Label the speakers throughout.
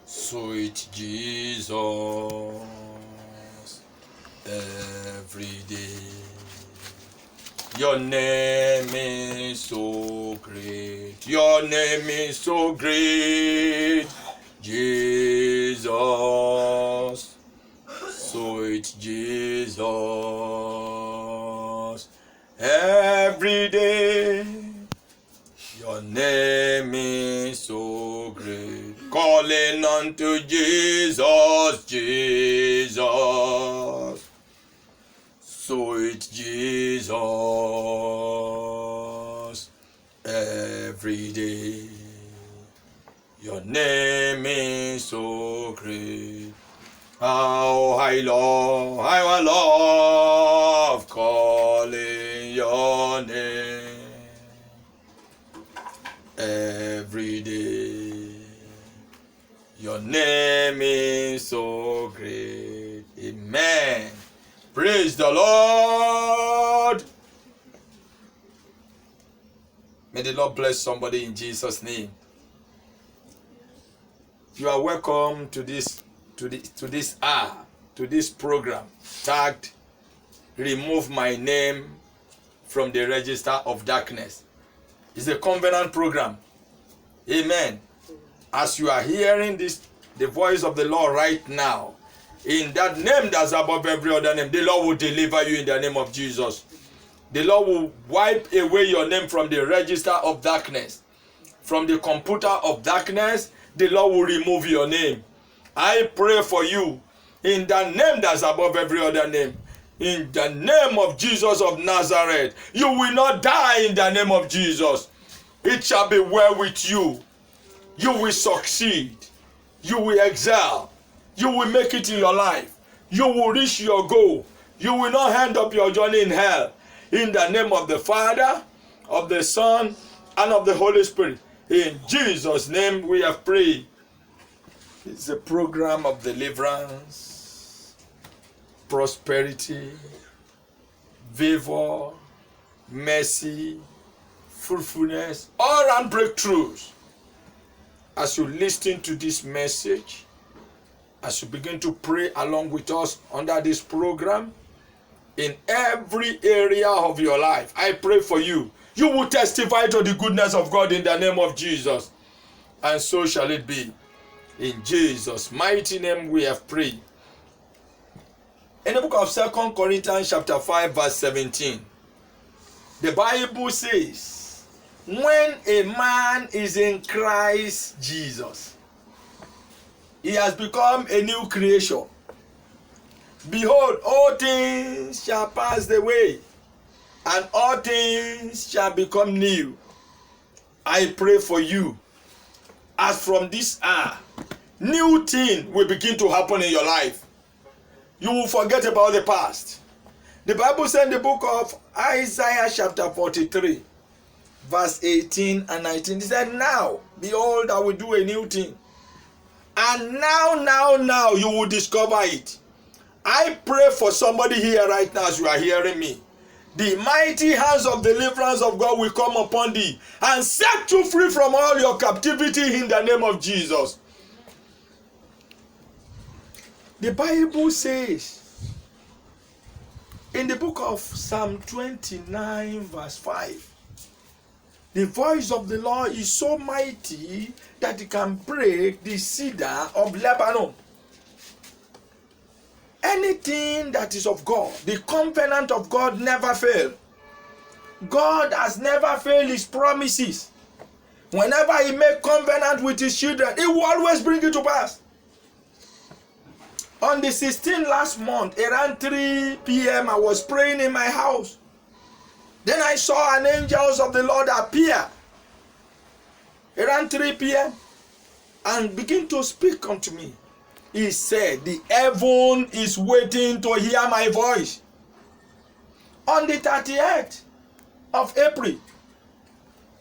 Speaker 1: Sweet Jesus, every day. Your name is so great. Your name is so great. Jesus, sweet Jesus, every day. Your name is so great. Calling unto Jesus, Jesus, sweet Jesus, every day. Your name is so great. How I love calling your name every day. Your name is so great. Amen. Praise the Lord. May the Lord bless somebody in Jesus' name. You are welcome to this program tagged "Remove My Name from the Register of Darkness." It's a covenant program. Amen. As you are hearing this, the voice of the Lord right now, in that name that's above every other name, the Lord will deliver you in the name of Jesus. The Lord will wipe away your name from the register of darkness. From the computer of darkness, the Lord will remove your name. I pray for you in the name that's above every other name. In the name of Jesus of Nazareth, you will not die in the name of Jesus. It shall be well with you. You will succeed. You will excel. You will make it in your life. You will reach your goal. You will not end up your journey in hell. In the name of the Father, of the Son, and of the Holy Spirit. In Jesus' name we have prayed. It's a program of deliverance, prosperity, favor, mercy, fruitfulness, all around breakthroughs. As you listen to this message, as you begin to pray along with us under this program, in every area of your life, I pray for you. You will testify to the goodness of God in the name of Jesus. And so shall it be. In Jesus' mighty name we have prayed. In the book of 2 Corinthians chapter 5 verse 17, the Bible says, when a man is in Christ Jesus, he has become a new creation. Behold, all things shall pass away, and all things shall become new. I pray for you, as from this hour, new thing will begin to happen in your life. You will forget about the past. The Bible said in the book of Isaiah chapter 43, verse 18 and 19, it said, now, behold, I will do a new thing. And now, you will discover it. I pray for somebody here right now as you are hearing me. The mighty hands of deliverance of God will come upon thee and set you free from all your captivity in the name of Jesus. The Bible says in the book of Psalm 29 verse 5, the voice of the Lord is so mighty that it can break the cedar of Lebanon. Anything that is of God, the covenant of God never fails. God has never failed his promises. Whenever he makes covenant with his children, he will always bring it to pass. On the 16th last month, around 3 p.m., I was praying in my house. Then I saw an angel of the Lord appear around 3 p.m. and begin to speak unto me. He said, the heaven is waiting to hear my voice. On the 30th of April,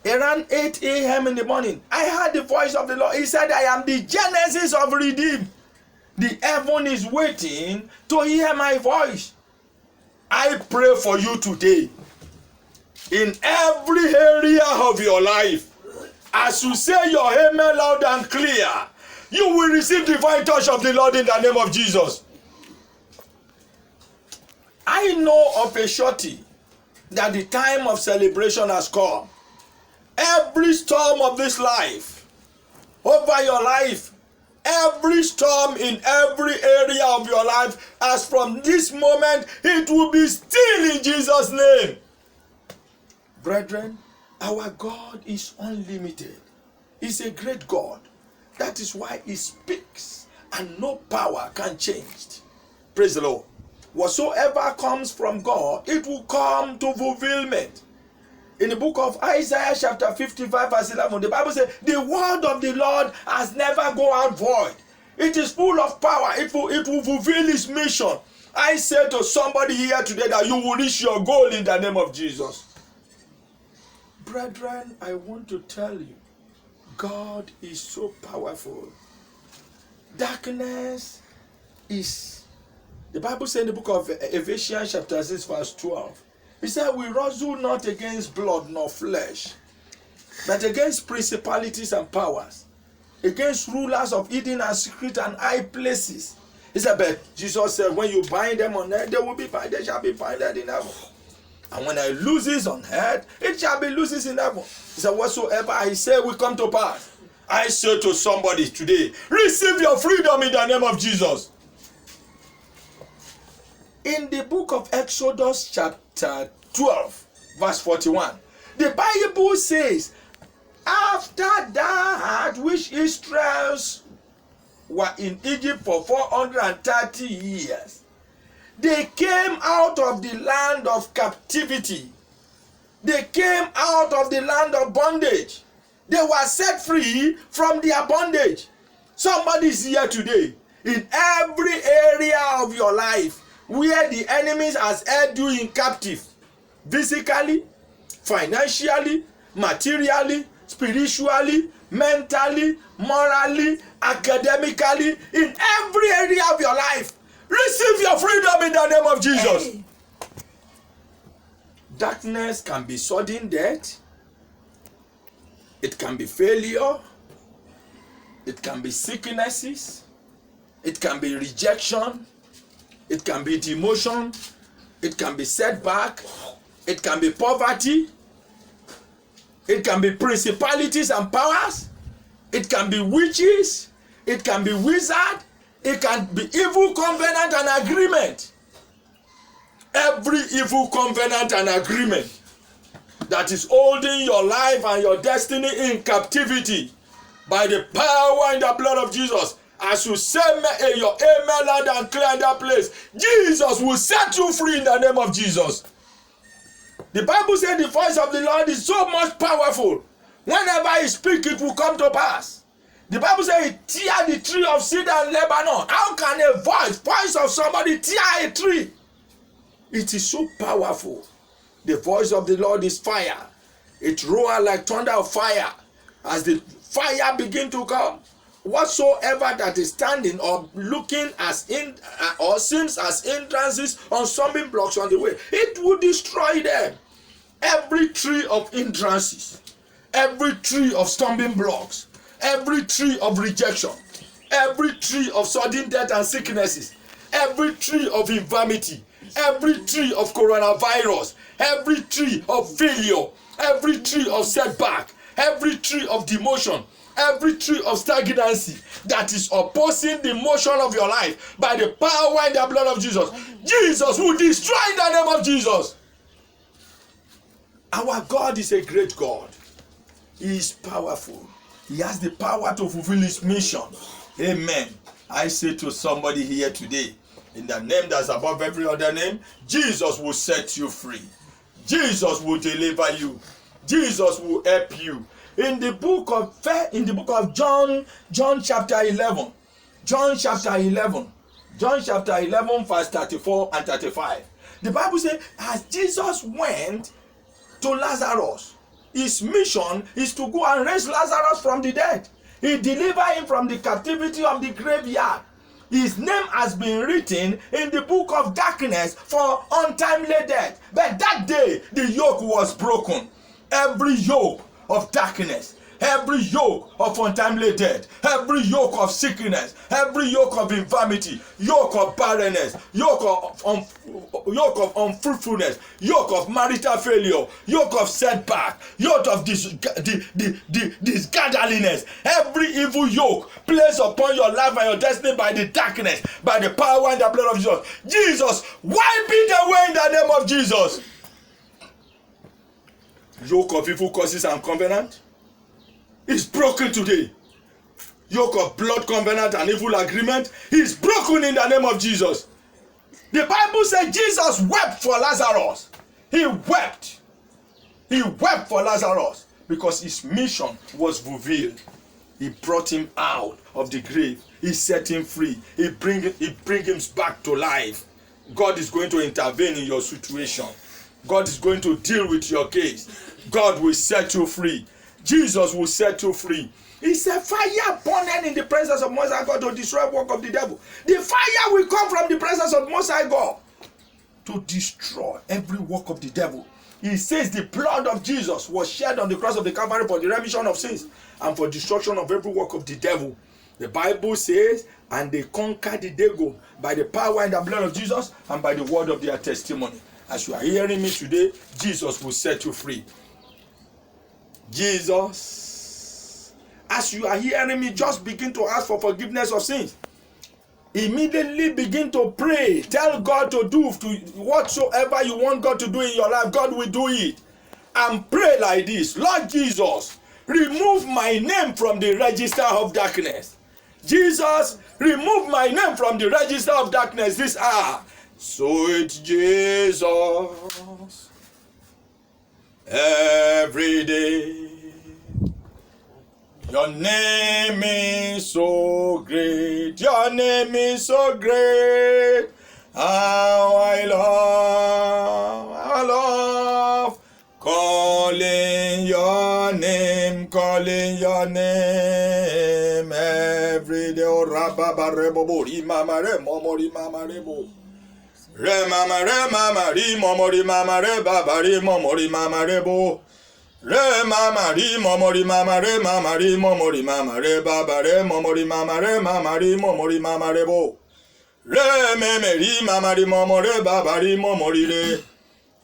Speaker 1: around 8 a.m. in the morning, I heard the voice of the Lord. He said, I am the Genesis of Redeem. The heaven is waiting to hear my voice. I pray for you today. In every area of your life, as you say your amen loud and clear, you will receive divine touch of the Lord in the name of Jesus. I know of a surety that the time of celebration has come. Every storm of this life, over your life, every storm in every area of your life, as from this moment, it will be still in Jesus' name. Brethren, our God is unlimited. He's a great God. That is why he speaks and no power can change. Praise the Lord. Whatsoever comes from God, it will come to fulfillment. In the book of Isaiah chapter 55 verse 11, the Bible says, the word of the Lord has never go out void. It is full of power. It will fulfill its mission. I say to somebody here today that you will reach your goal in the name of Jesus. Brethren, I want to tell you, God is so powerful. Darkness is, the Bible says in the book of Ephesians chapter 6 verse 12, it said, we wrestle not against blood nor flesh, but against principalities and powers, against rulers of hidden and secret and high places. He said, but Jesus said, when you bind them on earth, they will be bound, they shall be binded in heaven. And when I looses on earth, it shall be looses in heaven. He said, whatsoever I say will come to pass. I say to somebody today, receive your freedom in the name of Jesus. In the book of Exodus chapter 12, verse 41, the Bible says, after that which Israelites were in Egypt for 430 years, they came out of the land of captivity. They came out of the land of bondage. They were set free from their bondage. Somebody is here today. In every area of your life where the enemies has held you in captive, physically, financially, materially, spiritually, mentally, morally, academically, in every area of your life, receive your freedom in the name of Jesus. Hey. Darkness can be sudden death. It can be failure. It can be sicknesses. It can be rejection. It can be demotion. It can be setback. It can be poverty. It can be principalities and powers. It can be witches. It can be wizard. It can be evil covenant and agreement. Every evil covenant and agreement that is holding your life and your destiny in captivity, by the power in the blood of Jesus, as you say your amen loud and clear in that place, Jesus will set you free in the name of Jesus. The Bible says the voice of the Lord is so much powerful. Whenever he speaks, it will come to pass. The Bible says he tear the tree of cedar in Lebanon. How can a voice of somebody tear a tree? It is so powerful. The voice of the Lord is fire. It roars like thunder of fire. As the fire begin to come, whatsoever that is standing or looking as in or seems as hindrances on stumbling blocks on the way, it will destroy them. Every tree of hindrances, every tree of stumbling blocks, every tree of rejection, every tree of sudden death and sicknesses, every tree of infirmity, every tree of coronavirus, every tree of failure, every tree of setback, every tree of demotion, every tree of stagnancy that is opposing the motion of your life, by the power in the blood of Jesus, Jesus will destroy in the name of Jesus. Our God is a great God. He is powerful. He has the power to fulfill his mission. Amen. I say to somebody here today, in the name that's above every other name, Jesus will set you free. Jesus will deliver you. Jesus will help you. In the book of John chapter 11, John chapter 11 verse 34 and 35. The Bible says, as Jesus went to Lazarus, his mission is to go and raise Lazarus from the dead. He delivered him from the captivity of the graveyard. His name has been written in the book of darkness for untimely death. But that day, the yoke was broken. Every yoke of darkness, every yoke of untimely death, every yoke of sickness, every yoke of infirmity, yoke of barrenness, yoke of unfruitfulness, yoke of marital failure, yoke of setback, yoke of disgatheriness, every evil yoke placed upon your life and your destiny by the darkness, by the power and the blood of Jesus. Jesus, wipe it away in the name of Jesus. Yoke of evil causes and covenant is broken today. Yoke of blood covenant and evil agreement is broken in the name of Jesus. The Bible says Jesus wept for Lazarus. He wept. He wept for Lazarus because his mission was fulfilled. He brought him out of the grave. He set him free. He bring him back to life. God is going to intervene in your situation. God is going to deal with your case. God will set you free. Jesus will set you free. He said, fire burning in the presence of Most High God to destroy the work of the devil. The fire will come from the presence of Most High God to destroy every work of the devil. He says the blood of Jesus was shed on the cross of the Calvary for the remission of sins and for destruction of every work of the devil. The Bible says, and they conquered the devil by the power and the blood of Jesus and by the word of their testimony. As you are hearing me today, Jesus will set you free. Jesus, as you are hearing me, just begin to ask for forgiveness of sins. Immediately begin to pray. Tell God to do whatsoever you want God to do in your life. God will do it. And pray like this. Lord Jesus, remove my name from the register of darkness. Jesus, remove my name from the register of darkness this hour. Sweet Jesus, every day, your name is so great, your name is so great. How I love calling your name every day. Oh, rababa rebobo, rimama remomo, rimama rebo. Re mama ri momori mama re baba ri momori mama re bo. Re mama ri momori mama re momori mama re baba re momori mama re momori mama re bo. Re meme ri mama ri momore baba ri momori re.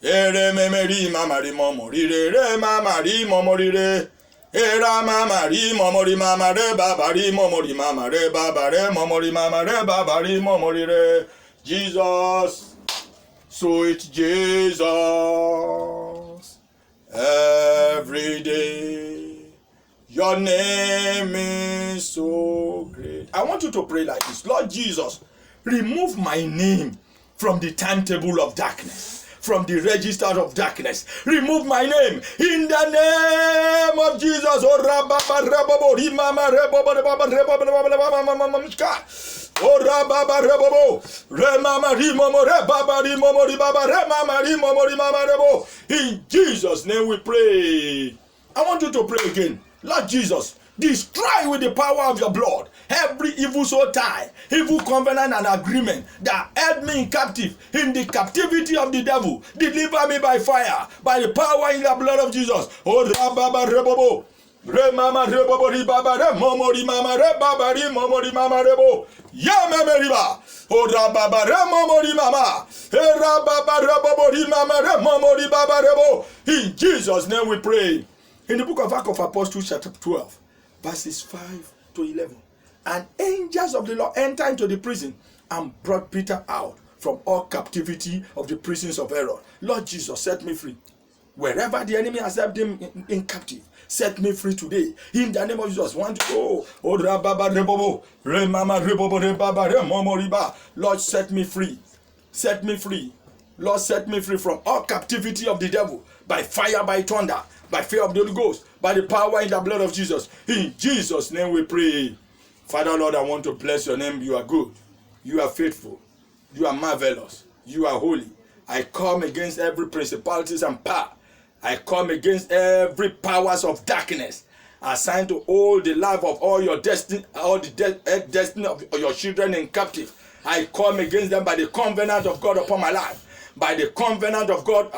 Speaker 1: Re meme ri mama ri momori re. Re mama ri momori re. Era mama ri momori mama re baba ri momori mama re baba re momori mama re baba ri momori re. Jesus, sweet Jesus, every day, your name is so great. I want you to pray like this. Lord Jesus, remove my name from the timetable of darkness, from the register of darkness. Remove my name in the name of Jesus. Oh, rababa rebobo, remama rimomo rebaba rimomo ribaba remama rimomo rimama rebo. In Jesus' name we pray. I want you to pray again. Lord Jesus, destroy with the power of your blood every evil soul tie, evil covenant and agreement that held me in the captivity of the devil. Deliver me by fire, by the power in the blood of Jesus. Oh, rababa rebobo. Re mama re bobo ri baba re momo ri mama re baba ri momo ri mama re bo ya meme riba o ra baba re momo ri mama e ra baba re bobo ri mama re momo ri baba re bo. In Jesus' name we pray. In the book of Acts of Apostles chapter 12 verses 5 to 11, and angels of the Lord entered into the prison and brought Peter out from all captivity of the prisons of Herod. Lord Jesus, set me free. Wherever the enemy has held him in captive, set me free today. In the name of Jesus. Want to go. Oh, rababa rebobo. Re mama rebobo rebaba re momo riba. Lord, set me free. Set me free. Lord, set me free from all captivity of the devil. By fire, by thunder, by fear of the Holy Ghost, by the power in the blood of Jesus. In Jesus' name we pray. Father, Lord, I want to bless your name. You are good. You are faithful. You are marvelous. You are holy. I come against every principalities and power. I come against every powers of darkness assigned to hold the life of all your destiny, all the destiny of your children in captive. I come against them by the covenant of God upon my life, by the covenant of God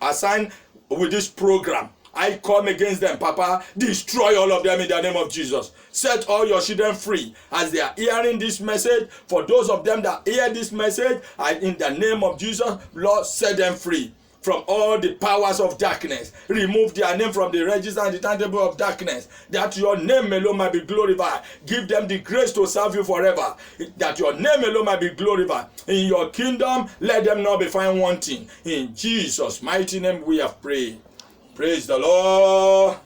Speaker 1: assigned with this program. I come against them, Papa. Destroy all of them in the name of Jesus. Set all your children free as they are hearing this message. For those of them that hear this message, in the name of Jesus, Lord, set them free from all the powers of darkness. Remove their name from the register and the timetable of darkness, that your name alone might be glorified. Give them the grace to serve you forever, that your name alone might be glorified. In your kingdom, let them not be found wanting. In Jesus' mighty name we have prayed. Praise the Lord.